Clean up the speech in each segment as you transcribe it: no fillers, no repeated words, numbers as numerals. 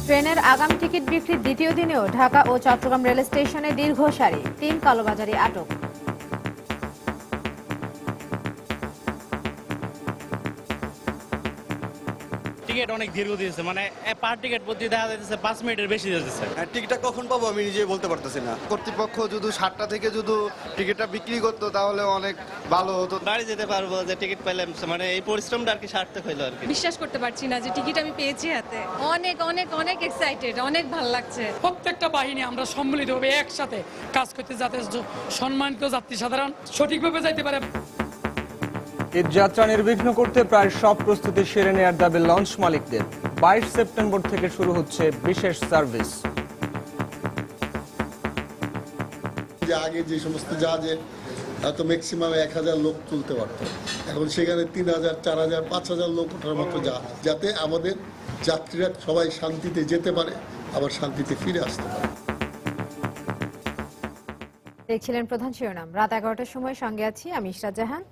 ট্রেনের আগাম টিকিট বিক্রির দ্বিতীয় দিনেও ঢাকা ও চট্টগ্রাম রেল স্টেশনে দীর্ঘ সারি, 3 কালোবাজারি আটক। টিকিট অনেক দীর্ঘ দিয়েছে, মানে পার টিকিট প্রতি দেখা যাচ্ছে 5 মিনিটের বেশি দিয়েছে। টিকিটটা কখন পাবো আমি নিজেই বলতে পারতেছি না। কর্তৃপক্ষ যদি 7টা থেকে যদি টিকিটটা বিক্রি করতো তাহলে অনেক ভালো হতো। বাড়ি যেতে পারবো যে টিকিট পেলাম, মানে এই পরিশ্রমটা আর কি সার্থক হইলো আর কি। বিশ্বাস করতে পারছি না যে টিকিট আমি পেয়েছি হাতে। অনেক অনেক অনেক এক্সাইটেড, অনেক ভালো লাগছে। প্রত্যেকটা বাহিনী আমরা সম্মিলিতভাবে একসাথে কাজ করতে যাতে সম্মানিত যাত্রী সাধারণ সঠিকভাবে যাইতে পারে। ঈদ যাত্রা নির্বিঘ্ন করতে প্রায় সব প্রস্তুতি সেরে নেওয়ার দাবি লঞ্চ মালিকদের। 22 সেপ্টেম্বর থেকে শুরু হচ্ছে বিশেষ সার্ভিস। আগে যে সমস্ত জাহাজে এত ম্যাক্সিমাম 1000 লোক তুলতে পারত, এখন সেখানে 3000, 4000, 5000 লোক ওঠার মতো জাহাজ, যাতে আমাদের যাত্রীরা সবাই শান্তিতে যেতে পারে, আবার শান্তিতে ফিরে আসতে পারে। দেখছিলেন প্রধান শিরোনাম। রাত 11টার সময় সঙ্গে আছি আমি ইশরাত জাহান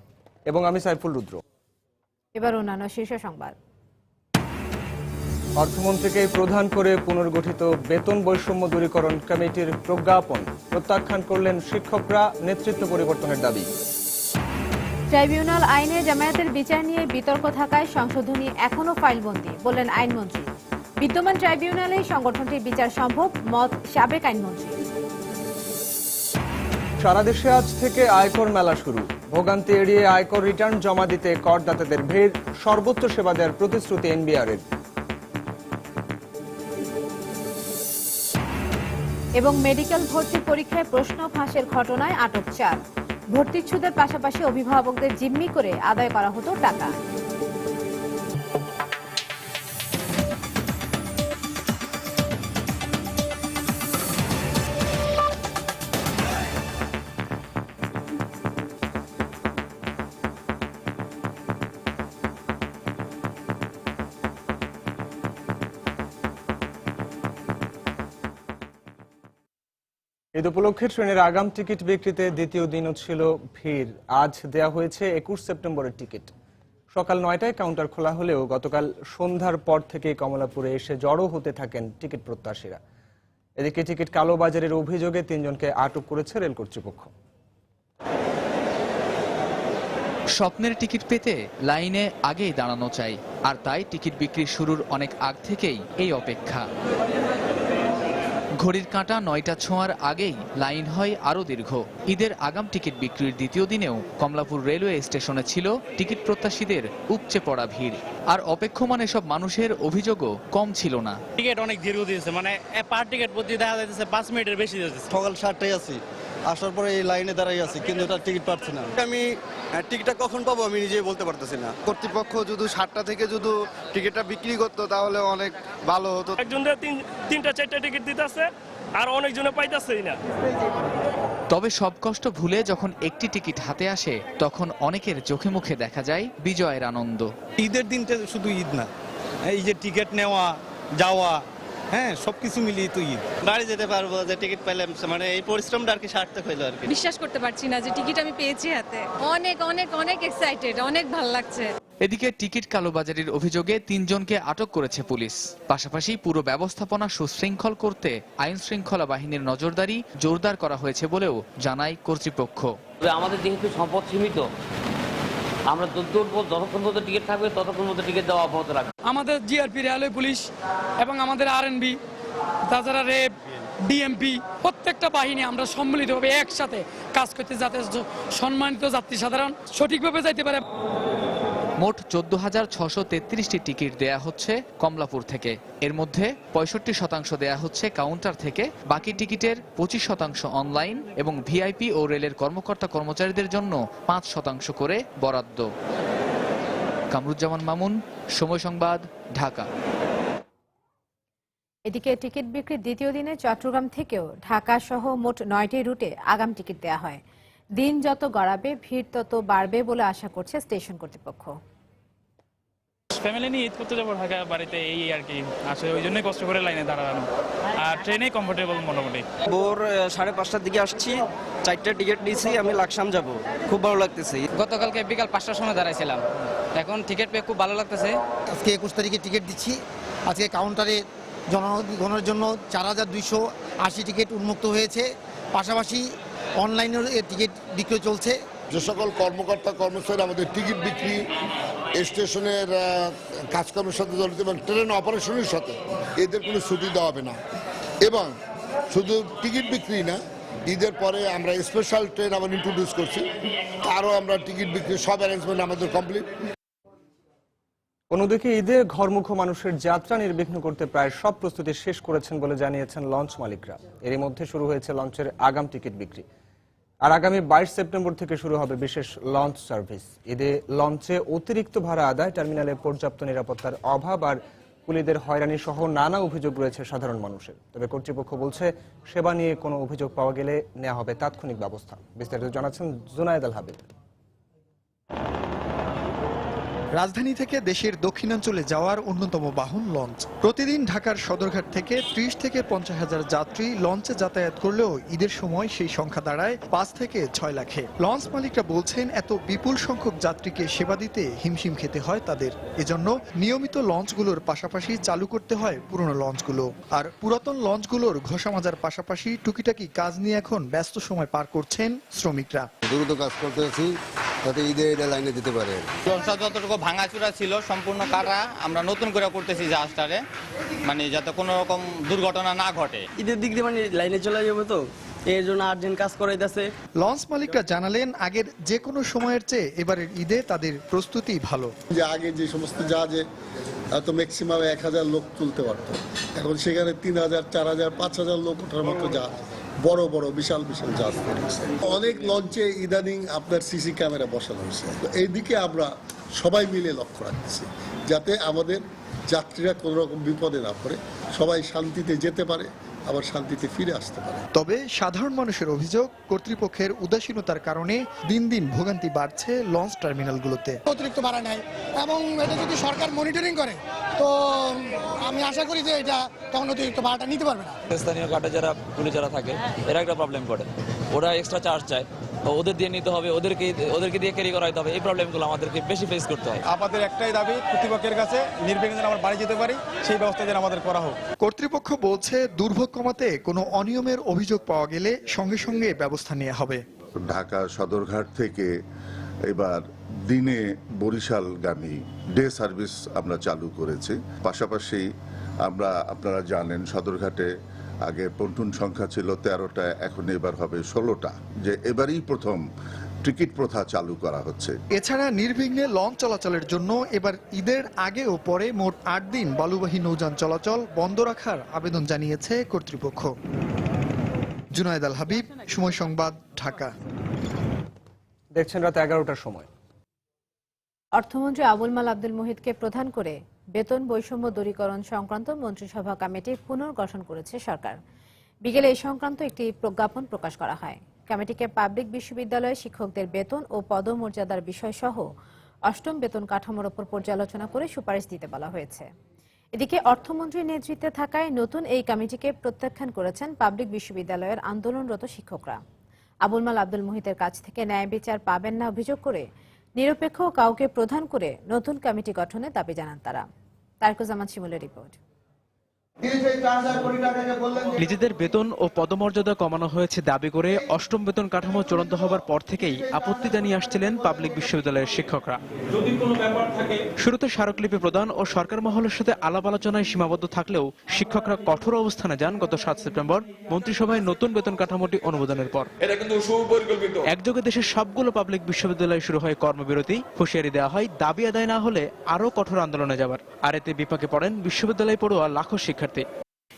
এবং আমি সাইফুল রুদ্র। এবার অন্যান্য শীর্ষ সংবাদ। অর্থমন্ত্রীকে প্রধান করে পুনর্গঠিত বেতন বৈষম্য দূরীকরণ কমিটির প্রজ্ঞাপন প্রত্যাখ্যান করলেন শিক্ষকরা, নেতৃত্ব পরিবর্তনের দাবি। ট্রাইব্যুনাল আইনে জামায়াতের বিচার নিয়ে বিতর্ক থাকায় সংশোধনী এখনো ফাইলবন্দী, বললেন আইনমন্ত্রী। বিদ্যমান ট্রাইব্যুনালেই সংগঠনটির বিচার সম্ভব, মত সাবেক আইনমন্ত্রী। সারা দেশে আজ থেকে আয়কর মেলা শুরু। ভোগান্তি এড়িয়ে আয়কর রিটার্ন জমা দিতে করদাতাদের ভিড়, সর্বোচ্চ সেবা দেওয়ার প্রতিশ্রুতি এনবিআরের। এবং মেডিকেল ভর্তি পরীক্ষায় প্রশ্ন ফাঁসের ঘটনায় আটক 4। ভর্তিচ্ছুদের পাশাপাশি অভিভাবকদের জিম্মি করে আদায় করা হতো টাকা। ঈদ উপলক্ষে ট্রেনের আগাম টিকিট বিক্রিতে দ্বিতীয় দিনও ছিল ভিড়। আজ দেয়া হয়েছে 21 সেপ্টেম্বরের টিকিট। সকাল 9টায় কাউন্টার খোলা হলেও গতকাল সন্ধ্যার পর থেকে কমলাপুরে এসে জড়ো হতে থাকেন টিকিট প্রত্যাশীরা। এদিকে টিকিট কালোবাজারের অভিযোগে 3 জনকে আটক করেছে রেল কর্তৃপক্ষ। স্বপ্নের টিকিট পেতে লাইনে আগেই দাঁড়ানো চাই, আর তাই টিকিট বিক্রি শুরুর অনেক আগ থেকেই এই অপেক্ষা। ঘড়ির কাঁটা 9টা ছোঁয়ার আগেই লাইন হয় আরও দীর্ঘ। ঈদের আগাম টিকিট বিক্রির দ্বিতীয় দিনেও কমলাপুর রেলওয়ে স্টেশনে ছিল টিকিট প্রত্যাশীদের উপচে পড়া ভিড়। আর অপেক্ষমান এসব মানুষের অভিযোগও কম ছিল না। টিকিট অনেক দীর্ঘ দিয়েছে, মানে পার টিকিট প্রতি দেখা যাচ্ছে 5 মিনিটের বেশি দিয়েছে। সকাল 7টায় আছি, আসার পরে এই লাইনে দাঁড়াই আছি, কিন্তু তার টিকিট পাচ্ছি না। আমি টিকিটটা কখন পাবো আমি নিজেই বলতে পারতেছি না। কর্তৃপক্ষ যদি 7টা থেকে যদি টিকিটটা বিক্রি করতো তাহলে অনেক ভালো হতো। একজনের 3টা 4টা টিকিট দিতেছে আর অনেকজনে পাইতেছেই না। তবে সব কষ্ট ভুলে যখন একটি টিকিট হাতে আসে, তখন অনেকের চোখে মুখে দেখা যায় বিজয়ের আনন্দ। ঈদের দিনটা শুধু ঈদ না, এই যে টিকিট নেওয়া যাওয়া, হ্যাঁ, সবকিছু মিলিয়ে তো ঈদ। বাড়ি যেতে পারবো যে টিকিট পেলাম, মানে এই পরিশ্রমটা আর কি সার্থক হইলো আর কি। বিশ্বাস করতে পারছি না যে টিকিট আমি পেয়েছি হাতে। অনেক অনেক অনেক এক্সাইটেড, অনেক ভালো লাগছে। এদিকে টিকিট কালোবাজারির অভিযোগে 3 জনকে আটক করেছে পুলিশ। পাশাপাশি পুরো ব্যবস্থাপনা সুশৃঙ্খল করতে আইন শৃঙ্খলা বাহিনীর নজরদারি জোরদার করা হয়েছে বলেও জানায় কর্তৃপক্ষ। আমাদের যেহেতু সম্পদ সীমিত, আমরা যতক্ষণ পর্যন্ত টিকিট থাকবে ততক্ষণ পর্যন্ত টিকিট দেওয়া অব্যাহত রাখবে। আমাদের জিআরপি রেলওয়ে পুলিশ এবং আমাদের আরএনবি, তাছাড়া রেব, ডিএমপি, প্রত্যেকটা বাহিনী আমরা সম্মিলিতভাবে একসাথে কাজ করতে যাতে সম্মানিত যাত্রী সাধারণ সঠিকভাবে যাইতে পারে। মোট 14,633টি টিকিট দেয়া হচ্ছে কমলাপুর থেকে। এর মধ্যে 65% দেয়া হচ্ছে কাউন্টার থেকে, বাকি টিকিটের 25% অনলাইন এবং ভিআইপি ও রেলের কর্মকর্তা কর্মচারীদের জন্য 5% করে বরাদ্দ। কামরুজ্জামান মামুন, সময় সংবাদ, ঢাকা। এদিকে টিকিট বিক্রির দ্বিতীয় দিনে চট্টগ্রাম থেকেও ঢাকা সহ মোট 9টি রুটে আগাম টিকিট দেওয়া হয়। দিন যত গড়াবে ভিড় তত বাড়বে বলে আশা করছে স্টেশন কর্তৃপক্ষ। ফ্যামিলি নিয়ে ঈদ করতে যাবো ঢাকা বাড়িতে, এই আর কি আসলে ওই জন্যই কষ্ট করে লাইনে দাঁড়ানো। আর ট্রেনে কমফোর্টেবল মোটামুটি। ভোর 5:30টার দিকে আসছি, 4টা টিকিট নিয়েছি, আমি লাকসাম যাব, খুব ভালো লাগতেছে। গতকালকে বিকাল 5টার সময় দাঁড়াইছিলাম, এখন টিকিট পেয়ে খুব ভালো লাগতেছে। আজকে 21 তারিখে টিকিট দিচ্ছি। আজকে কাউন্টারে জনগণের জন্য 4280 টিকিট উন্মুক্ত হয়েছে, পাশাপাশি অনলাইনেও টিকিট বিক্রি চলছে। যে সকল কর্মকর্তা কর্মচারী আমাদের টিকিট বিক্রি, স্টেশনের কাজকর্মের সাথে জড়িত এবং ট্রেন অপারেশনের সাথে, এদের কোনো ছুটি দেওয়া হবে না। এবং শুধু টিকিট বিক্রি না, ঈদের পরে আমরা স্পেশাল ট্রেন আবার ইন্ট্রোডিউস করছি, তারও আমরা টিকিট বিক্রি সব অ্যারেঞ্জমেন্ট আমাদের কমপ্লিট। অন্যদিকে ঈদে ঘরমুখো মানুষের যাত্রা নির্বিঘ্ন করতে প্রায় সব প্রস্তুতি শেষ করেছেন বলে জানিয়েছেন লঞ্চ মালিকরা। এরই মধ্যে শুরু হয়েছে লঞ্চের আগাম টিকিট বিক্রি। আর আগামী 22 সেপ্টেম্বর থেকে শুরু হবে বিশেষ লঞ্চ সার্ভিস। ঈদে লঞ্চে অতিরিক্ত ভাড়া আদায়, টার্মিনালে পর্যাপ্ত নিরাপত্তার অভাব আর কুলিদের হয়রানি সহ নানা অভিযোগ রয়েছে সাধারণ মানুষের। তবে কর্তৃপক্ষ বলছে সেবা নিয়ে কোনো অভিযোগ পাওয়া গেলে নেওয়া হবে তাৎক্ষণিক ব্যবস্থা। বিস্তারিত জানাচ্ছেন জুনায়েদ আল হাবিব। রাজধানী থেকে দেশের দক্ষিণাঞ্চলে যাওয়ার অন্যতম বাহন লঞ্চ। প্রতিদিন ঢাকার সদরঘাট থেকে 30 থেকে 50 হাজার যাত্রী লঞ্চে যাতায়াত করলেও ঈদের সময় সেই সংখ্যা দাঁড়ায় 5 থেকে 6 লাখে। লঞ্চ মালিকরা বলছেন এত বিপুল সংখ্যক যাত্রীকে সেবা দিতে হিমশিম খেতে হয় তাদের। এজন্য নিয়মিত লঞ্চগুলোর পাশাপাশি চালু করতে হয় পুরনো লঞ্চগুলো। আর পুরাতন লঞ্চগুলোর ঘষা মাজার পাশাপাশি টুকিটাকি কাজ নিয়ে এখন ব্যস্ত সময় পার করছেন শ্রমিকরা। দ্রুত কাজ করতেছি যাতে ঈদে লাইনে দিতে পারে। যতটুকু ভাঙাচুরা ছিল সম্পূর্ণ কাটা আমরা নতুন করে করতেছি জাহাজটারে, মানে যাতে কোনো রকম দুর্ঘটনা না ঘটে। ঈদের দিক দিয়ে মানে লাইনে চলে যাবে, তো এর জন্য আর্জেন্ট কাজ করাইতেছে। লঞ্চ মালিকরা জানালেন আগের যে কোনো সময়ের চেয়ে এবারের ঈদে তাদের প্রস্তুতি ভালো। যে আগে যে সমস্ত জাহাজে তো ম্যাক্সিমাম 1000 লোক তুলতে পারতো, এখন সেখানে 3000, 4000, 5000 লোক ওঠার মতো জাহাজ, বড় বড় বিশাল বিশাল জাহাজ হয়েছে। অনেক লঞ্চে ইদানিং আপনার সিসি ক্যামেরা বসানো হয়েছে। তো এই দিকে আমরা সবাই মিলে লক্ষ্য রাখতেছি যাতে আমাদের যাত্রীরা কোনো রকম বিপদে না পড়ে, সবাই শান্তিতে যেতে পারে, আবার শান্তিতে ফিরে আসতে পারে। তবে সাধারণ মানুষের অভিযোগ কর্তৃপক্ষের উদাসীনতার কারণে দিন দিন ভোগান্তি বাড়ছে লঞ্চ টার্মিনালগুলোতে। অতিরিক্ত ভাড়া নেয় এবং এটা যদি সরকার মনিটরিং করে তো আমি আশা করি যে এটা তখন অতিরিক্ত ভাড়াটা নিতে পারবে না। স্থানীয় ঘাটে যারা পুলিশ যারা থাকে এরা একটা প্রবলেম করে, ওরা এক্সট্রা চার্জ চায়, ওদের দিয়ে নিতে হবে, ওদেরকে দিয়ে ক্যারি করাইতে হবে। এই প্রবলেমগুলো আমাদেরকে বেশি ফেস করতে হয়। আমাদের একটাই দাবি কর্তৃপক্ষের কাছে, নির্বিঘ্নে আমরা বাড়ি যেতে পারি সেই ব্যবস্থা যেন আমাদের করা হোক। কর্তৃপক্ষ বলছে দুর্ভোগ কমাতে কোনো অনিয়মের অভিযোগ পাওয়া গেলে সঙ্গে সঙ্গে ব্যবস্থা নেওয়া হবে। ঢাকা সদরঘাট থেকে এবার দিনে বরিশালগামী ডে সার্ভিস আমরা চালু করেছি। পাশাপাশি আপনারা জানেন সদরঘাটে আগে পন্টুন সংখ্যা ছিল 13টা, এখন এবার হবে 16টা। যে এবারই প্রথম টিকিট প্রথা চালু করা হচ্ছে। এছাড়া নির্বিঘ্নে লঞ্চ চলাচলের জন্য এবার ঈদের আগে ও পরে মোট 8 দিন বালুবাহী নৌযান চলাচল বন্ধ রাখার আবেদন জানিয়েছে কর্তৃপক্ষ। জুনায়েদ আল হাবিব, সময় সংবাদ, ঢাকা। দেখছেন রাত 11টার সময়। অর্থমন্ত্রী আবুল মাল আব্দুল মুহিতকে প্রধান করে বেতন বৈষম্য দূরীকরণ সংক্রান্ত মন্ত্রিসভা কমিটি পুনর্গঠন করেছে সরকার। বিকেলে এই সংক্রান্ত একটি প্রজ্ঞাপন প্রকাশ করা হয়। কমিটিকে পাবলিক বিশ্ববিদ্যালয়ে শিক্ষকদের বেতন ও পদমর্যাদার বিষয়সহ 8ম বেতন কাঠামোর উপর পর্যালোচনা করে সুপারিশ দিতে বলা হয়েছে। এদিকে অর্থমন্ত্রীর নেতৃত্বে থাকায় নতুন এই কমিটিকে প্রত্যাখ্যান করেছেন পাবলিক বিশ্ববিদ্যালয়ের আন্দোলনরত শিক্ষকরা। আবুল মাল আব্দুল মুহিতের কাছ থেকে ন্যায় বিচার পাবেন না অভিযোগ করে নিরপেক্ষ কাউকে প্রধান করে নতুন কমিটি গঠনের দাবি জানান তারা। তারকুজামান শিমুলের রিপোর্ট। নিজেদের বেতন ও পদমর্যাদা কমানো হয়েছে দাবি করে 8ম বেতন কাঠামো চূড়ান্ত হবার পর থেকেই আপত্তি জানিয়ে আসছিলেন পাবলিক বিশ্ববিদ্যালয়ের শিক্ষকরা। শুরুতে স্মারকলিপি প্রদান ও সরকার মহলের সাথে আলাপ আলোচনায় সীমাবদ্ধ থাকলেও শিক্ষকরা কঠোর অবস্থানে যান গত 7 সেপ্টেম্বর মন্ত্রিসভায় নতুন বেতন কাঠামোটি অনুমোদনের পর। একযোগে দেশের সবগুলো পাবলিক বিশ্ববিদ্যালয়ে শুরু হয় কর্মবিরতি, হুঁশিয়ারি দেওয়া হয় দাবি আদায় না হলে আরও কঠোর আন্দোলনে যাবার। আর এতে বিপাকে পড়েন বিশ্ববিদ্যালয়ে পড়ুয়া লাখো শিক্ষার্থী।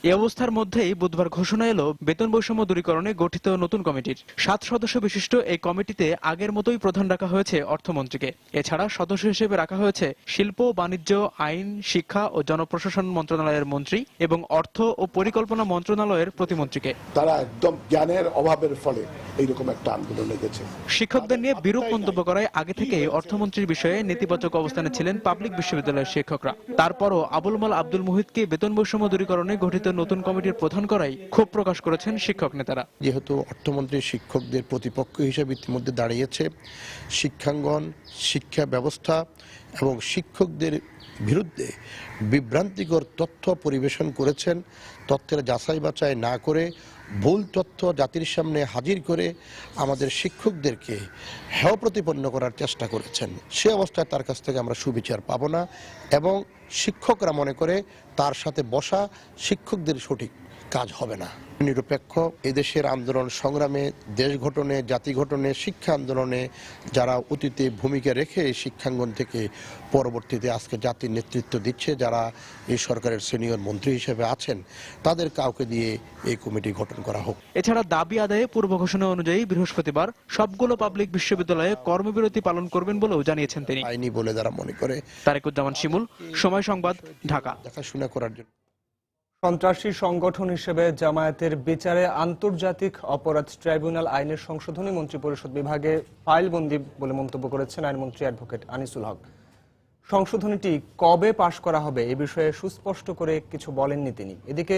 এই অবস্থার মধ্যেই বুধবার ঘোষণা এলো বেতন বৈষম্য দূরীকরণে গঠিত নতুন কমিটির। 7 সদস্য বিশিষ্ট এই কমিটিতে আগের মতোই প্রধান রাখা হয়েছে অর্থমন্ত্রীকে। এছাড়া সদস্য হিসেবে রাখা হয়েছে শিল্প, বাণিজ্য, আইন, শিক্ষা ও জনপ্রশাসন মন্ত্রণালয়ের মন্ত্রী এবং অর্থ ও পরিকল্পনা মন্ত্রণালয়ের প্রতিমন্ত্রীকে। তারা একদম জ্ঞানের অভাবের ফলে এইরকম একটা আন্দোলন লেগেছে। শিক্ষকদের নিয়ে বিরূপ মন্তব্য করায় আগে থেকেই অর্থমন্ত্রীর বিষয়ে নেতিবাচক অবস্থানে ছিলেন পাবলিক বিশ্ববিদ্যালয়ের শিক্ষকরা। তারপরও আবুল মাল আব্দুল মুহিতকে বেতন বৈষম্য দূরীকরণে গঠিত নতুন কমিটির প্রধান করাই ক্ষোভ প্রকাশ করেছেন শিক্ষক নেতারা। যেহেতু অর্থমন্ত্রী শিক্ষকদের প্রতিপক্ষ হিসেবে ইতিমধ্যে দাঁড়িয়েছে, শিক্ষাঙ্গন, শিক্ষা ব্যবস্থা এবং শিক্ষকদের বিরুদ্ধে বিভ্রান্তিকর তথ্য পরিবেশন করেছেন। তথ্যের যাচাই বাছাই না করে ভুল তথ্য জাতির সামনে হাজির করে আমাদের শিক্ষকদেরকে হেয় প্রতিপন্ন করার চেষ্টা করেছেন। সে অবস্থায় তার কাছ থেকে আমরা সুবিচার পাব না এবং শিক্ষকরা মনে করে তার সাথে বসা শিক্ষকদের সঠিক কাজ হবে না। নিরপেক্ষ এদেশের আন্দোলন সংগ্রামে, দেশ গঠনে, জাতি গঠনে, শিক্ষা আন্দোলনে যারা অতীতে ভূমিকা রেখে এই শিক্ষাঙ্গন থেকে পরবর্তীতে আজকে জাতির নেতৃত্ব দিচ্ছে, যারা এই সরকারের সিনিয়র মন্ত্রী হিসেবে আছেন, তাদের কাউকে দিয়ে এই কমিটি গঠন করা হোক। এছাড়া দাবি আদায়ে পূর্ব ঘোষণা অনুযায়ী বৃহস্পতিবার সবগুলো পাবলিক বিশ্ববিদ্যালয়ে কর্মবিরতি পালন করবেন বলেও জানিয়েছেন তিনি। আইনি বলে যারা মনে করে। তারেকুজ্জামান শিমুল, সময় সংবাদ, ঢাকা। দেখাশোনা করার জন্য সন্ত্রাসী সংগঠন হিসেবে জামায়াতের বিচারে আন্তর্জাতিক অপরাধ ট্রাইব্যুনাল আইনের সংশোধনী মন্ত্রিপরিষদ বিভাগে ফাইলবন্দি বলে মন্তব্য করেছেন আইনমন্ত্রী অ্যাডভোকেট আনিসুল হক। সংশোধনীটি কবে পাশ করা হবে এ বিষয়ে সুস্পষ্ট করে কিছু বলেননি তিনি। এদিকে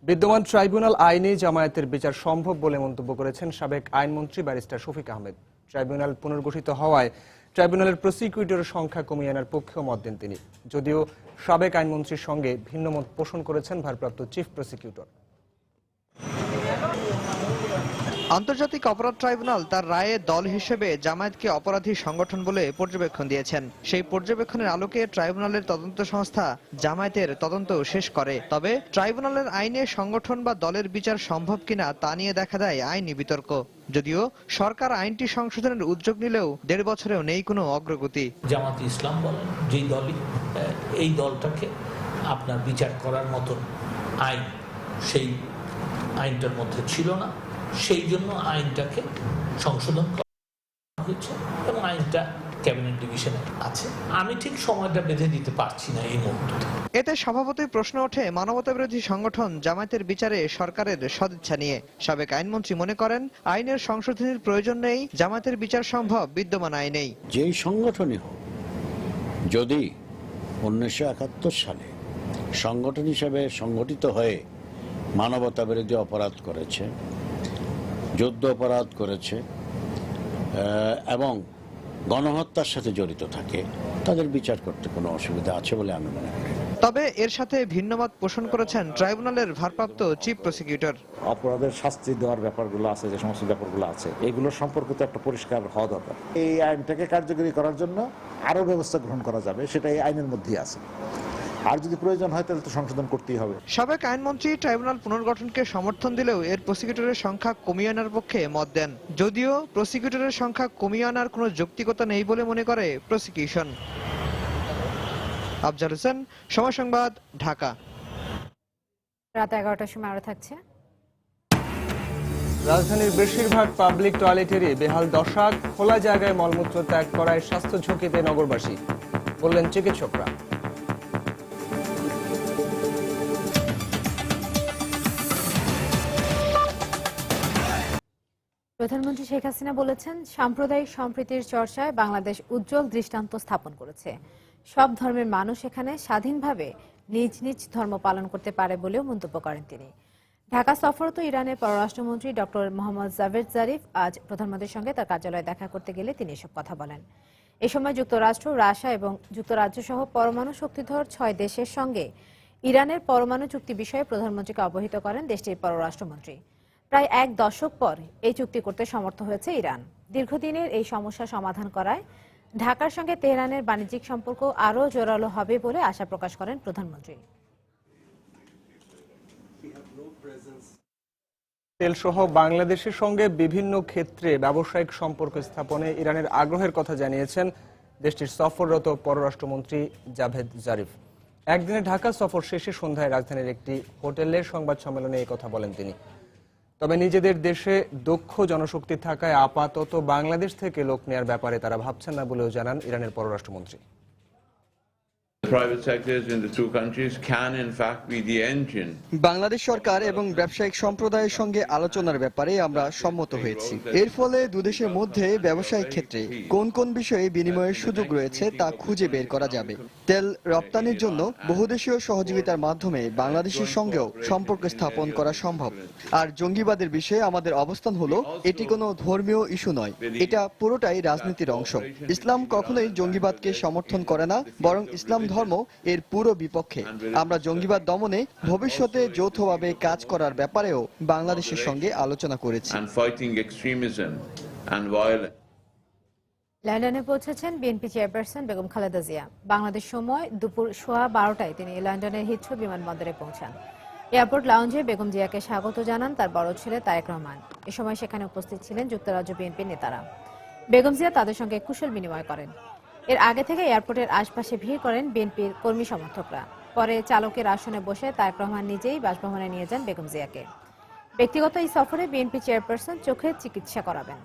বিদ্যমান ট্রাইব্যুনাল আইনে জামায়াতের বিচার সম্ভব বলে মন্তব্য করেছেন সাবেক আইনমন্ত্রী ব্যারিস্টার শফিক আহমেদ। ট্রাইব্যুনাল পুনর্গঠিত হওয়ায় ট্রাইব্যুনালের প্রসিকিউটরের সংখ্যা কমিয়ে আনার পক্ষেও মত দেন তিনি, যদিও সাবেক আইনমন্ত্রীর সঙ্গে ভিন্ন মত পোষণ করেছেন ভারপ্রাপ্ত চিফ প্রসিকিউটর। আন্তর্জাতিক অপরাধ ট্রাইব্যুনাল তার রায়ে দল হিসেবে জামায়াতকে অপরাধী সংগঠন বলে পর্যবেক্ষণ দিয়েছেন। সেই পর্যবেক্ষণের আলোকে ট্রাইব্যুনালের তদন্ত সংস্থা জামায়াতের তদন্ত শেষ করে। তবে ট্রাইব্যুনালের আইনে সংগঠন বা দলের বিচার সম্ভব কিনা তা নিয়ে দেখা দেয় আইনি বিতর্ক। যদিও সরকার আইনটি সংশোধনের উদ্যোগ নিলেও 1.5 বছরেও নেই কোনো অগ্রগতি। জামাতে ইসলাম বলেন যে দলই এই দলটাকে আপনার বিচার করার মতন আইন সেই আইনটার মধ্যে ছিল না, সেই জন্য আইনটাকে সংশোধন করা হয়েছে এবং আইনটা ক্যাবিনেট ডিভিশনে আছে। আমি ঠিক সময়টা বেঁধে দিতে পারছি না এই মুহূর্তে। এতে স্বভাবতই প্রশ্ন ওঠে মানবতাবিরোধী সংগঠন জামায়াতের বিচারে সরকারের সদিচ্ছা নিয়ে। সাবেক আইনমন্ত্রী মনে করেন আইনের সংশোধনের প্রয়োজন নেই, জামায়াতের বিচার সম্ভব বিদ্যমান আইনেই। যেই সংগঠনই হোক, যদি 1971 সালে সংগঠন হিসেবে সংগঠিত হয়ে মানবতাবিরোধী অপরাধ করেছে, যুদ্ধ অপরাধ করেছে এবং গণহত্যার সাথে জড়িত থাকে, তাদের বিচার করতে কোনো অসুবিধা আছে বলে আমি মনে করি। তবে এর সাথে ভিন্নমত পোষণ করেছেন ট্রাইব্যুনালের ভারপ্রাপ্ত চিফ প্রসিকিউটর। অপরাধের শাস্তি দেওয়ার ব্যাপারগুলো আছে, যে সমস্ত ব্যাপারগুলো আছে, এগুলো সম্পর্কিত একটা পরিষ্কার হওয়া দরকার। এই আইনটাকে কার্যকরী করার জন্য আরো ব্যবস্থা গ্রহণ করা যাবে, সেটা এই আইনের মধ্যেই আছে। আর যদি প্রয়োজন হয় তাহলে তো সংশোধন করতেই হবে। সাবেক আইনমন্ত্রী ট্রাইব্যুনাল পুনর্গঠনকে সমর্থন দিলেও এর প্রসিকিউটরের সংখ্যা কমিয়ে আনার পক্ষে মত দেন, যদিও প্রসিকিউটরের সংখ্যা কমিয়ে আনার কোনো যৌক্তিকতা নেই বলে মনে করে প্রসিকিউশন। আফজাল হোসেন, সময় সংবাদ, ঢাকা। রাত 11টার সময় আরো থাকছে। রাজধানীর বেশিরভাগ পাবলিক টয়লেটেরই বেহাল দশা, খোলা জায়গায় মলমূত্র ত্যাগ করায় স্বাস্থ্য ঝুঁকিতে নগরবাসী, বললেন চিকিৎসকরা। প্রধানমন্ত্রী শেখ হাসিনা বলেছেন, সাম্প্রদায়িক সম্প্রীতির চর্চায় বাংলাদেশ উজ্জ্বল দৃষ্টান্ত স্থাপন করেছে। সব ধর্মের মানুষ এখানে স্বাধীনভাবে নিজ নিজ ধর্ম পালন করতে পারে বলেও মন্তব্য করেন তিনি। ঢাকা সফররত ইরানের পররাষ্ট্রমন্ত্রী ডক্টর মোহাম্মদ জাভেদ জারিফ আজ প্রধানমন্ত্রীর সঙ্গে তার কার্যালয়ে দেখা করতে গেলে তিনি এসব কথা বলেন। এ সময় যুক্তরাষ্ট্র, রাশিয়া এবং যুক্তরাজ্য সহ পরমাণু শক্তিধর 6 দেশের সঙ্গে ইরানের পরমাণু চুক্তি বিষয়ে প্রধানমন্ত্রীকে অবহিত করেন দেশটির পররাষ্ট্রমন্ত্রী। প্রায় 1 দশক পর এই চুক্তি করতে সমর্থ হয়েছে ইরান। দীর্ঘদিনের এই সমস্যা সমাধান করায় ঢাকার সঙ্গে তেহরানের বাণিজ্যিক সম্পর্ক আরও জোরালো হবে বলে আশা প্রকাশ করেন প্রধানমন্ত্রী। তেলসহ বাংলাদেশের সঙ্গে বিভিন্ন ক্ষেত্রে ব্যবসায়িক সম্পর্ক স্থাপনে ইরানের আগ্রহের কথা জানিয়েছেন দেশটির সফররত পররাষ্ট্রমন্ত্রী জাভেদ জারিফ। একদিনে ঢাকা সফর শেষে সন্ধ্যায় রাজধানীর একটি হোটেলের সংবাদ সম্মেলনে এই কথা বলেন তিনি। তবে নিজেদের দেশে দক্ষ জনশক্তি থাকায় আপাতত বাংলাদেশ থেকে লোক নেয়ার ব্যাপারে তারা ভাবছেন না বলেও জানান ইরানের পররাষ্ট্রমন্ত্রী। Private sectors in the two countries can in fact be the engine. Bangladesh সরকার এবং ব্যবসায়িক সম্প্রদায়ের সঙ্গে আলোচনার ব্যাপারে আমরা সম্মত হয়েছি। এর ফলে দুদেশের মধ্যে ব্যবসায়িক ক্ষেত্রে কোন কোন বিষয়ে বিনিময়ের সুযোগ রয়েছে তা খুঁজে বের করা যাবে। তেল রপ্তানির জন্য বহুদেশীয় সহযোগিতার মাধ্যমে বাংলাদেশের সঙ্গেও সম্পর্ক স্থাপন করা সম্ভব। আর জঙ্গিবাদের বিষয়ে আমাদের অবস্থান হলো এটি কোনো ধর্মীয় ইস্যু নয়, এটা পুরোটাই রাজনীতির অংশ। ইসলাম কখনোই জঙ্গিবাদকে সমর্থন করে না, বরং ইসলাম ধর্ম এর পুরো বিপক্ষে। আমরা জঙ্গিবাদ দমনে ভবিষ্যতে যৌথভাবে কাজ করার ব্যাপারেও বাংলাদেশের সঙ্গে আলোচনা করেছি। লন্ডনে পৌঁছেছেন বিএনপি চেয়ারপারসন বেগম খালেদা জিয়া। বাংলাদেশ সময় দুপুর 12:15টায় তিনি লন্ডনের হিথ্রো বিমানবন্দরে পৌঁছান। এয়ারপোর্ট লাউঞ্জে বেগম জিয়াকে স্বাগত জানান তার বড় ছেলে তারেক রহমান। এ সময় সেখানে উপস্থিত ছিলেন যুক্তরাজ্য বিএনপির নেতারা। বেগম জিয়া তাদের সঙ্গে কুশল বিনিময় করেন। এর আগে থেকে এয়ারপোর্টের আশপাশে ভিড় করেন বিএনপির কর্মী সমর্থকরা। পরে চালকের আসনে বসে তারেক রহমান নিজেই বাসভবনে নিয়ে যান বেগম জিয়াকে। ব্যক্তিগত এই সফরে বিএনপি চেয়ারপারসন চোখের চিকিৎসা করাবেন।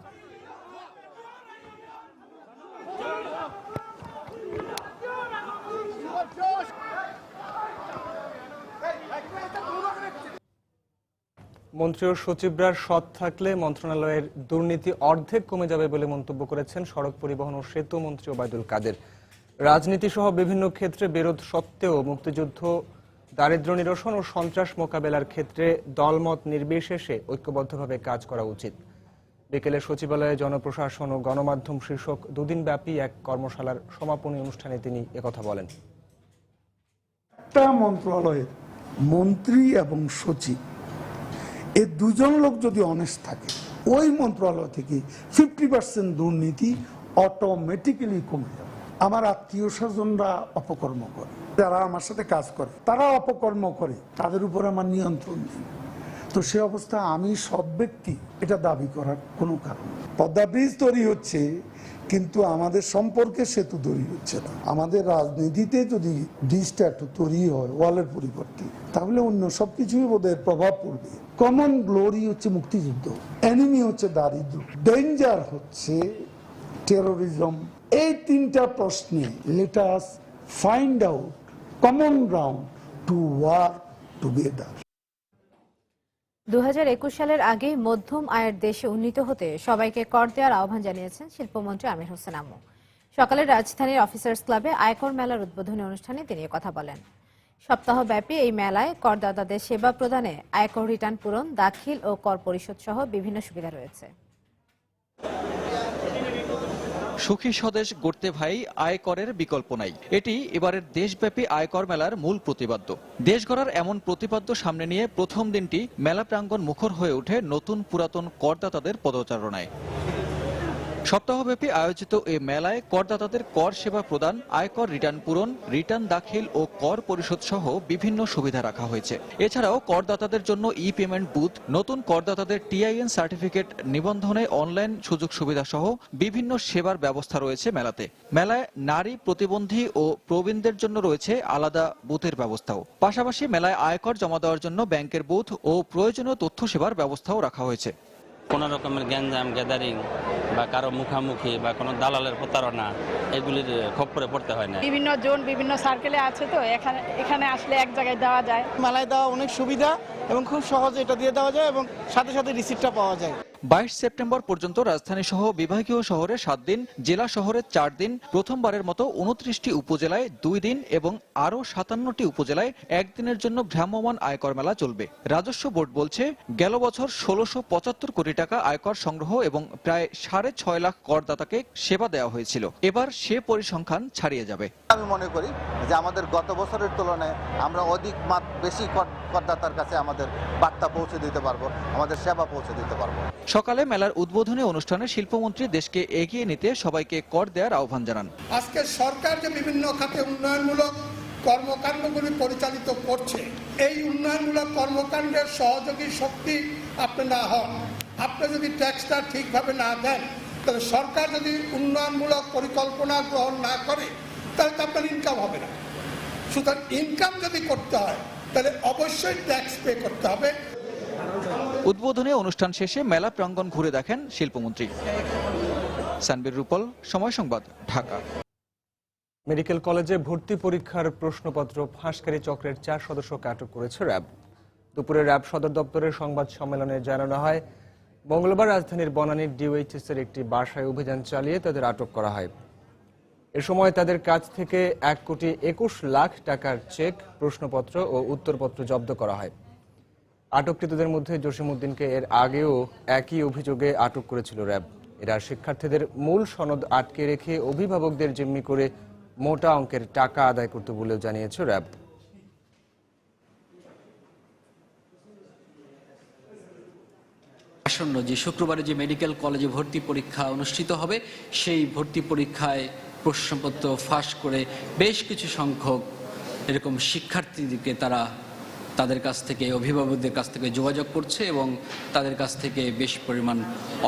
মন্ত্রী ও সচিবরা সৎ থাকলে মন্ত্রণালয়ের দুর্নীতি অর্ধেক কমে যাবে বলে মন্তব্য করেছেন সড়ক পরিবহন ও সেতু মন্ত্রী ওবায়দুল কাদের। রাজনীতি সহ বিভিন্ন ক্ষেত্রে বিরোধ সত্ত্বেও মুক্তিযুদ্ধ, দারিদ্র্য নিরসন ও সন্ত্রাস মোকাবেলার ক্ষেত্রে দলমত নির্বিশেষে ঐক্যবদ্ধভাবে কাজ করা উচিত। বিকেলে সচিবালয়ে জনপ্রশাসন ও গণমাধ্যম শীর্ষক দুদিনব্যাপী এক কর্মশালার সমাপনী অনুষ্ঠানে তিনি একথা বলেন। একটা মন্ত্রণালয়ের মন্ত্রী এবং সচিব এই দুজন লোক যদি অনেস্ট থাকে, ওই মন্ত্রণালয় থেকে 50% দুর্নীতি অটোমেটিক্যালি কমে যাবে। আমার আত্মীয় স্বজনরা অপকর্ম করে, যারা আমার সাথে কাজ করে তারা অপকর্ম করে, তাদের উপর আমার নিয়ন্ত্রণ নেই। তো সে অবস্থা আমি সব ব্যক্তি এটা দাবি করার কোনো কারণ নেই। পদ্মা ব্রিজ তৈরি হচ্ছে কিন্তু আমাদের সম্পর্কে সেতু তৈরি হচ্ছে না। আমাদের রাজনীতিতে যদি ব্রিজটা একটু তৈরি হয় ওয়ালের পরিবর্তে, তাহলে অন্য সবকিছুই বোধহয় প্রভাব পড়বে। কমন গ্লোরি হচ্ছে মুক্তিযুদ্ধ, এনিমি হচ্ছে দারিদ্র, ডেঞ্জার হচ্ছে টেরোরিজম। এই তিনটা প্রশ্নে let us find out common ground to work together. 2021 সালের আগে মধ্যম আয়ের দেশে উন্নীত হতে সবাইকে কর দেওয়ার আহ্বান জানিয়েছেন শিল্পমন্ত্রী আমির হোসেন আমু। সকালে রাজধানীর অফিসার্স ক্লাবে আয়কর মেলার উদ্বোধনী অনুষ্ঠানে তিনি কথা বলেন। সপ্তাহব্যাপী এই মেলায় করদাতাদের সেবা প্রদানে আয়কর রিটার্ন পূরণ, দাখিল ও কর পরিশোধ সহ বিভিন্ন সুবিধা রয়েছে। সুখী স্বদেশ গড়তে ভাই আয়করের বিকল্প নাই, এটি এবারের দেশব্যাপী আয়কর মেলার মূল প্রতিপাদ্য। দেশ গড়ার এমন প্রতিপাদ্য সামনে নিয়ে প্রথম দিনটি মেলা প্রাঙ্গণ মুখর হয়ে ওঠে নতুন পুরাতন করদাতাদের পদচারণায়। সপ্তাহব্যাপী আয়োজিত এই মেলায় করদাতাদের কর সেবা প্রদান, আয়কর রিটার্ন পূরণ, রিটার্ন দাখিল ও কর পরিশোধ সহ বিভিন্ন সুবিধা রাখা হয়েছে। এছাড়াও করদাতাদের জন্য ই পেমেন্ট বুথ, নতুন করদাতাদের টিআইএন সার্টিফিকেট নিবন্ধনে অনলাইন সুযোগ সুবিধা সহ বিভিন্ন সেবার ব্যবস্থা রয়েছে মেলাতে। মেলায় নারী, প্রতিবন্ধী ও প্রবীণদের জন্য রয়েছে আলাদা বুথের ব্যবস্থাও। পাশাপাশি মেলায় আয়কর জমা দেওয়ার জন্য ব্যাংকের বুথ ও প্রয়োজনীয় তথ্য সেবার ব্যবস্থাও রাখা হয়েছে। কোনো রকমের গ্যাঞ্জাম, গ্যাদারিং বা কারো মুখামুখি বা কোনো দালালের প্রতারণা এগুলির খপ্পরে পড়তে হয় না। বিভিন্ন জোন, বিভিন্ন সার্কেলে আছে, তো এখানে আসলে এক জায়গায় দেওয়া যায়। মেলায় দেওয়া অনেক সুবিধা এবং খুব সহজে এটা দিয়ে দেওয়া যায় এবং সাথে সাথে রিসিপ্টটা পাওয়া যায়। 22 সেপ্টেম্বর পর্যন্ত রাজধানী সহ বিভাগীয় শহরে 7 দিন, জেলা শহরে 4 দিন, প্রথমবারের মতো 29টি উপজেলায় 2 দিন এবং আরও 57টি উপজেলায় 1 দিনের জন্য ভ্রাম্যমাণ আয়কর মেলা চলবে। রাজস্ব বোর্ড বলছে, গেল বছর 1675 কোটি টাকা আয়কর সংগ্রহ এবং প্রায় 6.5 লাখ করদাতাকে সেবা দেওয়া হয়েছিল। এবার সে পরিসংখ্যান ছাড়িয়ে যাবে। আমি মনে করি যে আমাদের গত বছরের তুলনায় আমরা বেশি করদাতার কাছে আমাদের বার্তা পৌঁছে দিতে পারবো, আমাদের সেবা পৌঁছে দিতে পারবো। সকালে মেলার উদ্বোধনী অনুষ্ঠানে শিল্পমন্ত্রী দেশকে এগিয়ে নিতে সবাইকে কর দেওয়ার আহ্বান জানান। আজকে সরকার যে বিভিন্ন খাতে উন্নয়নমূলক কর্মকাণ্ডগুলি পরিচালিত করছে, এই উন্নয়নমূলক কর্মকাণ্ডের সহযোগী শক্তি আপনি না হন, আপনি যদি ট্যাক্সটা ঠিকভাবে না দেন, তাহলে সরকার যদি উন্নয়নমূলক পরিকল্পনা গ্রহণ না করে, তাহলে তো আপনার ইনকাম হবে না। সুতরাং ইনকাম যদি করতে হয় তাহলে অবশ্যই ট্যাক্স পে করতে হবে। উদ্বোধনী অনুষ্ঠান শেষে মেলা প্রাঙ্গণ ঘুরে দেখেন শিল্পমন্ত্রী। সানবীর রূপল, সময় সংবাদ, ঢাকা। মেডিকেল কলেজে ভর্তি পরীক্ষার প্রশ্নপত্র ফাঁসকারী চক্রের 4 সদস্যকে আটক করেছে র্যাব। দুপুরে র্যাব সদর দপ্তরের সংবাদ সম্মেলনে জানানো হয়, মঙ্গলবার রাজধানীর বনানীর ডিওএইচএস এর একটি বাসায় অভিযান চালিয়ে তাদের আটক করা হয়। এ সময় তাদের কাছ থেকে 1,21,00,000 টাকার চেক, প্রশ্নপত্র ও উত্তরপত্র জব্দ করা হয়। আটককৃতদের মধ্যে জসিমউদ্দিনকে এর আগেও একই অভিযোগে আটক করেছিল র্যাব। এরা শিক্ষার্থীদের মূল সনদ আটকে রেখে অভিভাবকদের জিম্মি করে মোটা অঙ্কের টাকা আদায় করতে বলেও জানিয়েছে র্যাব। আসন্ন যে শুক্রবারে যে মেডিকেল কলেজে ভর্তি পরীক্ষা অনুষ্ঠিত হবে, সেই ভর্তি পরীক্ষায় প্রশ্নপত্র ফাঁস করে বেশ কিছু সংখ্যক এরকম শিক্ষার্থীদেরকে তাদের কাছ থেকে, অভিভাবকদের কাছ থেকে যোগাযোগ করছে এবং তাদের কাছ থেকে বেশ পরিমাণ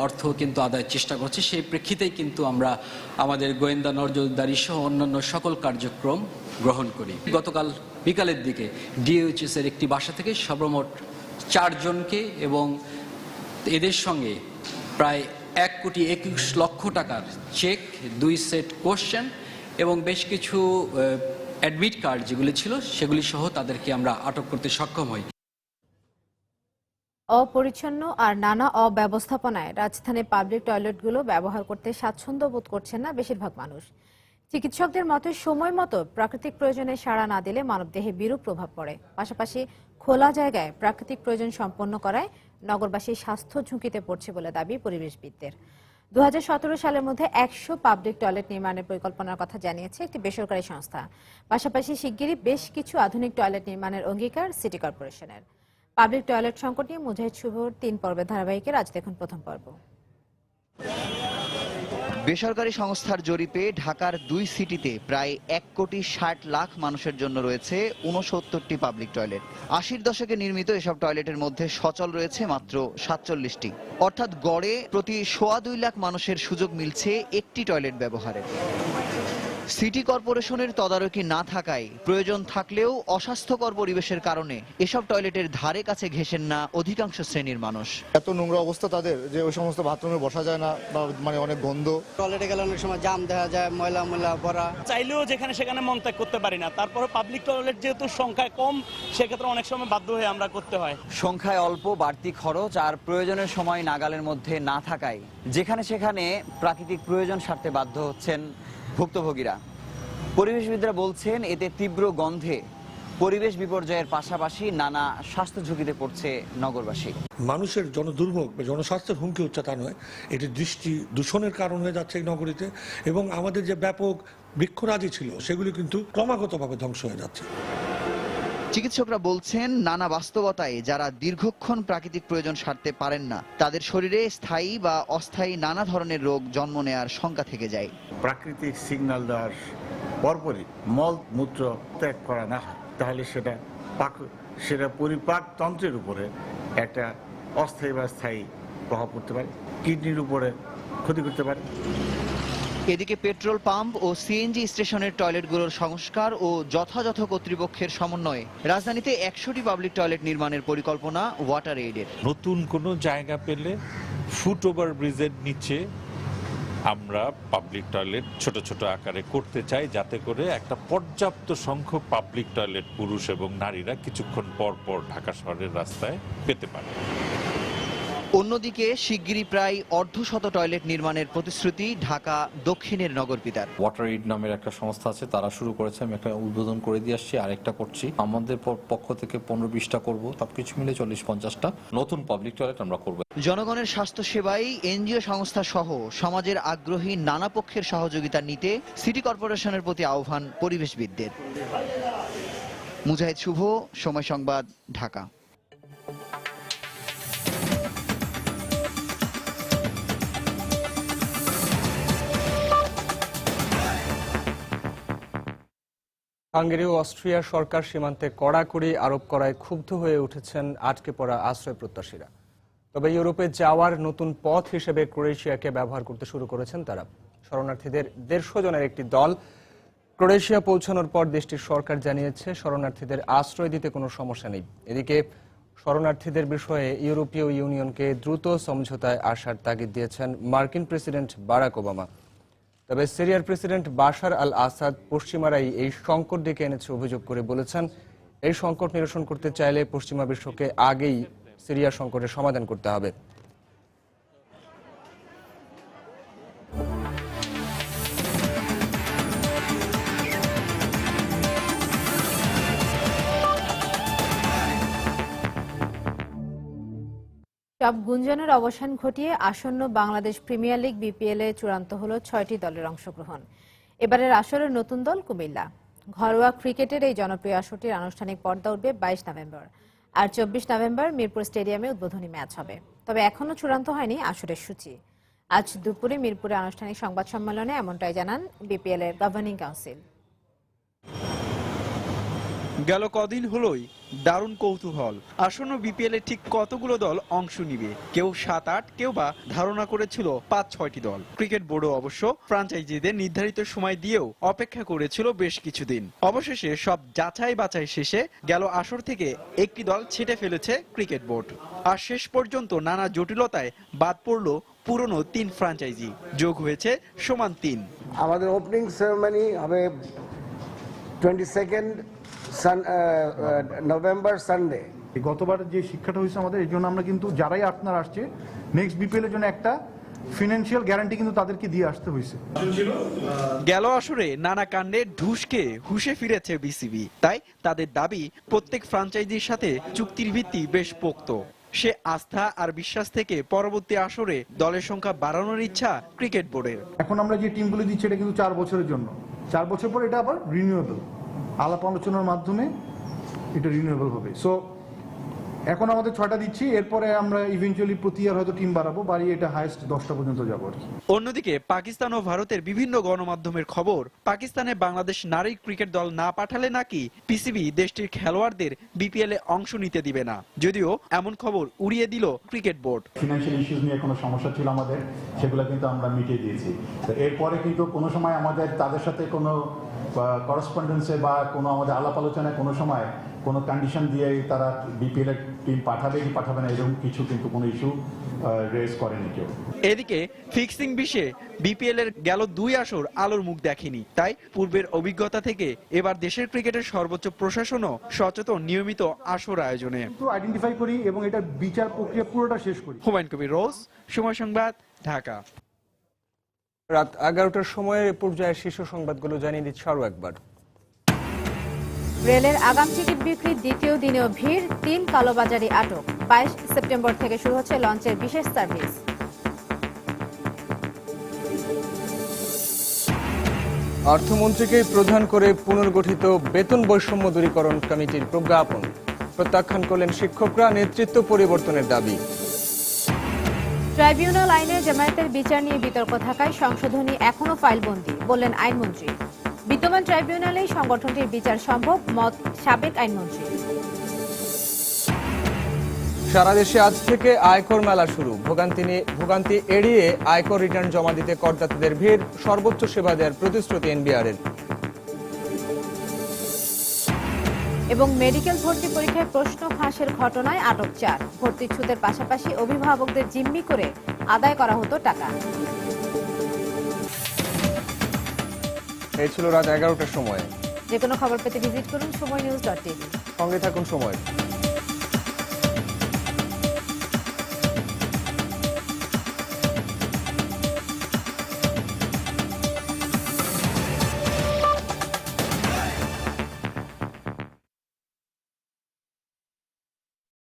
অর্থ কিন্তু আদায়ের চেষ্টা করছে। সেই প্রেক্ষিতেই কিন্তু আমরা আমাদের গোয়েন্দা নজরদারি সহ অন্যান্য সকল কার্যক্রম গ্রহণ করি। গতকাল বিকালের দিকে ডিওএইচএস এর একটি বাসা থেকে সর্বমোট 4 জনকে এবং এদের সঙ্গে প্রায় 1,21,00,000 টাকার চেক, 2 সেট কোশ্চেন এবং বেশ কিছু অ্যাডমিট কার্ড যেগুলি ছিল সেগুলি সহ তাদেরকে আমরা আটক করতে সক্ষম হই। অপরিচ্ছন্ন আর নানা অব্যবস্থাপনায় রাজধানীর পাবলিক টয়লেটগুলো ব্যবহার করতে স্বাচ্ছন্দ্য বোধ করছেন না বেশিরভাগ মানুষ। চিকিৎসকদের মতে সময় মতো প্রাকৃতিক প্রয়োজনে সাড়া না দিলে মানবদেহে বিরূপ প্রভাব পড়ে। পাশাপাশি খোলা জায়গায় প্রাকৃতিক প্রয়োজন সম্পন্ন করায় নগরবাসী স্বাস্থ্য ঝুঁকিতে পড়ছে বলে দাবি পরিবেশবিদদের। 2017 সালের মধ্যে 100 পাবলিক টয়লেট নির্মাণের পরিকল্পনার কথা জানিয়েছে একটি বেসরকারি সংস্থা। পাশাপাশি শিগগিরই বেশ কিছু আধুনিক টয়লেট নির্মাণের অঙ্গীকার সিটি কর্পোরেশনের। পাবলিক টয়লেট সংকট নিয়ে মুজাহিদ শুভর 3 পর্বের ধারাবাহিকের আজ দেখুন প্রথম পর্ব। বেসরকারি সংস্থার জরিপে ঢাকার 2 সিটিতে প্রায় 1,60,00,000 মানুষের জন্য রয়েছে 69টি পাবলিক টয়লেট। 80-র দশকে নির্মিত এসব টয়লেটের মধ্যে সচল রয়েছে মাত্র 47টি, অর্থাৎ গড়ে প্রতি 2.25 লাখ মানুষের সুযোগ মিলছে একটি টয়লেট ব্যবহারের। সিটি কর্পোরেশনের তদারকি না থাকায় প্রয়োজন থাকলেও অস্বাস্থ্যকর পরিবেশের কারণে এসব টয়লেটের ধারে কাছে ঘেঁষেন না অধিকাংশ শ্রেণীর মানুষ। এত নোংরা অবস্থা তাদের যে ওই সমস্ত বাথরুমে বসা যায় না, বা মানে অনেক গন্ধ। টয়লেটে গেলে অনেক সময় জাম দেখা যায়, ময়লা ভরা। চাইলেও যেখানে সেখানে মন ত্যাগ করতে পারি না। তারপরে পাবলিক টয়লেট যেহেতু সংখ্যায় কম, সেক্ষেত্রে অনেক সময় বাধ্য হয়ে আমরা করতে হয়। সংখ্যায় অল্প, বাড়তি খরচ আর প্রয়োজনের সময় নাগালের মধ্যে না থাকায় যেখানে সেখানে প্রাকৃতিক প্রয়োজন সারতে বাধ্য হচ্ছেন ভুক্তভোগীরা। পরিবেশবিদরা বলছেন এতে তীব্র গন্ধে পরিবেশ বিপর্যয়ের পাশাপাশি নানা স্বাস্থ্য ঝুঁকিতে পড়ছে নগরবাসী। মানুষের জনদুর্ভোগ বা জনস্বাস্থ্যের হুমকি হচ্ছে তা নয়, এটি দৃষ্টি দূষণের কারণ হয়ে যাচ্ছে এই নগরীতে, এবং আমাদের যে ব্যাপক বৃক্ষরাজি ছিল সেগুলি কিন্তু ক্রমাগতভাবে ধ্বংস হয়ে যাচ্ছে। চিকিৎসকরা বলছেন নানা বাস্তবতায় যারা দীর্ঘক্ষণ প্রাকৃতিক প্রয়োজন সারতে পারেন না, তাদের শরীরে স্থায়ী বা অস্থায়ী নানা ধরনের রোগ জন্ম নেয়ার শঙ্কা থেকে যায়। প্রাকৃতিক সিগন্যাল দেওয়ার পরপরই মল মূত্র ত্যাগ করা না হয়, তাহলে সেটা পরিপাক তন্ত্রের উপরে একটা অস্থায়ী বা স্থায়ী প্রভাব পড়তে পারে, কিডনির উপরে ক্ষতি করতে পারে। এদিকে পেট্রোল পাম্প ও সিএনজি স্টেশনের টয়লেটগুলোর সংস্কার ও যথাযথ কর্তৃপক্ষের সমন্বয়ে রাজধানীতে 100টি পাবলিক টয়লেট নির্মাণের পরিকল্পনা ওয়াটার এইডের। নতুন কোনো জায়গা পেলে ফুট ওভার ব্রিজের নিচে আমরা পাবলিক টয়লেট ছোট ছোট আকারে করতে চাই, যাতে করে একটা পর্যাপ্ত সংখ্যক পাবলিক টয়লেট পুরুষ এবং নারীরা কিছুক্ষণ পর পর ঢাকা শহরের রাস্তায় পেতে পারে। অন্যদিকে শিগগিরই প্রায় 1/2 টয়লেট নির্মাণের প্রতিশ্রুতি ঢাকা দক্ষিণের নগরপিতার। ওয়াটার এইড নামের একটা সংস্থা আছে, তারা শুরু করেছে, আমি একটা উদ্বোধন করে দিয়ে আসছি, আরেকটা করছি। আমাদের পক্ষ থেকে 15-20টা করবো, সবকিছু মিলে 40-50টা নতুন পাবলিক টয়লেট আমরা করবো। জনগণের স্বাস্থ্য সেবায় এনজিও সংস্থা সহ সমাজের আগ্রহী নানা পক্ষের সহযোগিতা নিতে সিটি কর্পোরেশনের প্রতি আহ্বান পরিবেশবিদদের। মুজাহিদ শুভ, সময় সংবাদ, ঢাকা। হাঙ্গেরি ও অস্ট্রিয়ার সরকার সীমান্তে কড়াকড়ি আরোপ করায় ক্ষুব্ধ হয়ে উঠেছেন আটকে পড়া আশ্রয় প্রত্যাশীরা। তবে ইউরোপে যাওয়ার নতুন পথ হিসেবে ক্রোয়েশিয়াকে ব্যবহার করতে শুরু করেছেন তারা। শরণার্থীদের 150 জনের একটি দল ক্রোয়েশিয়া পৌঁছানোর পর দেশটির সরকার জানিয়েছে শরণার্থীদের আশ্রয় দিতে কোনো সমস্যা নেই। এদিকে শরণার্থীদের বিষয়ে ইউরোপীয় ইউনিয়নকে দ্রুত সমঝোতায় আসার তাগিদ দিয়েছেন মার্কিন প্রেসিডেন্ট বারাক ওবামা। তবে সিরিয়ার প্রেসিডেন্ট বাশার আল আসাদ পশ্চিমারাই এই সংকট ডেকে এনেছে অভিযোগ করে বলেছেন, এই সংকট নিরসন করতে চাইলে পশ্চিমা বিশ্বকে আগেই সিরিয়া সংকটের সমাধান করতে হবে। সব গুঞ্জনের অবসান ঘটিয়ে আসন্ন বাংলাদেশ প্রিমিয়ার লিগ বিপিএল এ চূড়ান্ত হলো 6টি দলের অংশগ্রহণ। এবারের আসরের নতুন দল কুমিল্লা। ঘরোয়া ক্রিকেটের এই জনপ্রিয় আসরটির আনুষ্ঠানিক পর্দা উঠবে 22 নভেম্বর, আর 24 নভেম্বর মিরপুর স্টেডিয়ামে উদ্বোধনী ম্যাচ হবে। তবে এখনো চূড়ান্ত হয়নি আসরের সূচি। আজ দুপুরে মিরপুরে আনুষ্ঠানিক সংবাদ সম্মেলনে এমনটাই জানান বিপিএল এর গভর্নিং কাউন্সিল। গেল কদিন হলোই দারুণ কৌতূহল, আসন্ন বিপিএল এ ঠিক কতগুলো দল অংশ নিবে। কেউ 7-8, কেউ বা ধারণা করেছিল 5-6টি দল। ক্রিকেট বোর্ডও অবশ্য ফ্রাঞ্চাইজিদের নির্ধারিত সময় দিয়েও অপেক্ষা করেছিল বেশ কিছুদিন। অবশেষে সব যাচাই বাছাই শেষে গেল আসর থেকে একটি দল ছেটে ফেলেছে ক্রিকেট বোর্ড। আর শেষ পর্যন্ত নানা জটিলতায় বাদ পড়ল পুরনো 3 ফ্রাঞ্চাইজি, যোগ হয়েছে সমান 3। আমাদের ওপেনিং সেরেমনি হবে 22 নভেম্বর সানডে। গতবার যে শিক্ষাটা হয়েছে আমাদের, এই জন্য আমরা কিন্তু যারাই আপনার আসছে নেক্সট বিপিএল এর জন্য একটা ফিনান্সিয়াল গ্যারান্টি কিন্তু তাদেরকে দিয়ে আসতে হয়েছে। গেল আসরে নানা কাণ্ডে ঢুসকে হুশে ফিরেছে বিসিবি, তাই তাদের দাবি প্রত্যেক ফ্রাঞ্চাইজির সাথে চুক্তির ভিত্তি বেশ পোক্ত। সে আস্থা আর বিশ্বাস থেকে পরবর্তী আসরে দলের সংখ্যা বাড়ানোর ইচ্ছা ক্রিকেট বোর্ডের। এখন আমরা যে টিমগুলো দিচ্ছি এটা কিন্তু 4 বছরের জন্য, 4 বছর পর এটা আবার রিনিউয়েবল, আলাপ আলোচনার মাধ্যমে এটা রিনিউয়েবল হবে। সো এখন আমাদের 6টা দিচ্ছি, এরপরে আমরা ইভেন্চুয়ালি প্রতি ইয়ার হয়তো টিম বাড়িয়ে এটা হাইয়েস্ট 10টা পর্যন্ত যাবো আর কি। অন্যদিকে পাকিস্তান ও ভারতের বিভিন্ন গণমাধ্যমের খবর, পাকিস্তানে বাংলাদেশ নারী ক্রিকেট দল না পাঠালে নাকি পিসিবি দেশটির খেলোয়াড়দের বিপিএল এ অংশ নিতে দিবে না। যদিও এমন খবর উড়িয়ে দিল ক্রিকেট বোর্ড। ফিনান্সিয়াল ইস্যুস নিয়ে কোনো সমস্যা ছিল আমাদের, সেগুলো কিন্তু আমরা মিটিয়ে দিয়েছি। তো এরপরে কিন্তু কোনো সময় আমাদের তাদের সাথে কোনো করসপন্ডেন্সে বা কোনো আমাদের আলাপ আলোচনায় কোনো সময় কোনো কন্ডিশন দিয়ে তারা বিপিএল এর টিম পাঠাবে কি পাঠাবে না এরকম কিছু কিন্তু কোনো ইস্যু রেজ করেনি কেউ। এদিকে ফিক্সিং বিষয়ে বিপিএল এর গেল 2 আসর আলোর মুখ দেখেনি, তাই পূর্বের অভিজ্ঞতা থেকে এবার দেশের ক্রিকেটের সর্বোচ্চ প্রশাসনও সচেতন নিয়মিত আসর আয়োজনে। আইডেন্টিফাই করি এবং এটা বিচার প্রক্রিয়া পুরোটা শেষ করি। হুমায়ুন কবির রোজ, সময় সংবাদ, ঢাকা। রাত 11টার সময়ের পর্যায়ে শীর্ষ সংবাদগুলো জানিয়ে দিচ্ছি আরও একবার। রেলের আগাম টিকিট বিক্রির দ্বিতীয় দিনেও ভিড়, 3 কালোবাজারি আটক। 22 সেপ্টেম্বর থেকে শুরু হচ্ছে লঞ্চের বিশেষ সার্ভিস। অর্থমন্ত্রীকে প্রধান করে পুনর্গঠিত বেতন বৈষম্য দূরীকরণ কমিটির প্রজ্ঞাপন প্রত্যাখ্যান করলেন শিক্ষকরা, নেতৃত্ব পরিবর্তনের দাবি। ট্রাইব্যুনাল আইনে জামায়াতের বিচার নিয়ে বিতর্ক থাকায় সংশোধনী এখনো ফাইলবন্দী, বললেন আইনমন্ত্রী। বিদ্যমান ট্রাইব্যুনালেই সংগঠনটির বিচার সম্ভব, মত সাবেক আইনমন্ত্রী। সারা দেশে আজ থেকে আয়কর মেলা শুরু, ভোগান্তি এড়িয়ে আয়কর রিটার্ন জমা দিতে করদাতাদের ভিড়, সর্বোচ্চ সেবা দেওয়ার প্রতিশ্রুতি এনবিআরের। এবং মেডিকেল ভর্তি পরীক্ষায় প্রশ্ন ফাঁসের ঘটনায় আটক 4। ভর্তির ছুতের পাশাপাশি অভিভাবকদের জিম্মি করে আদায় করা হতো টাকা। এই ছিল রাত 11টার সময়। যে কোনো খবর পেতে ভিজিট করুন সময়নিউজ.tv। সঙ্গে থাকুন সময়।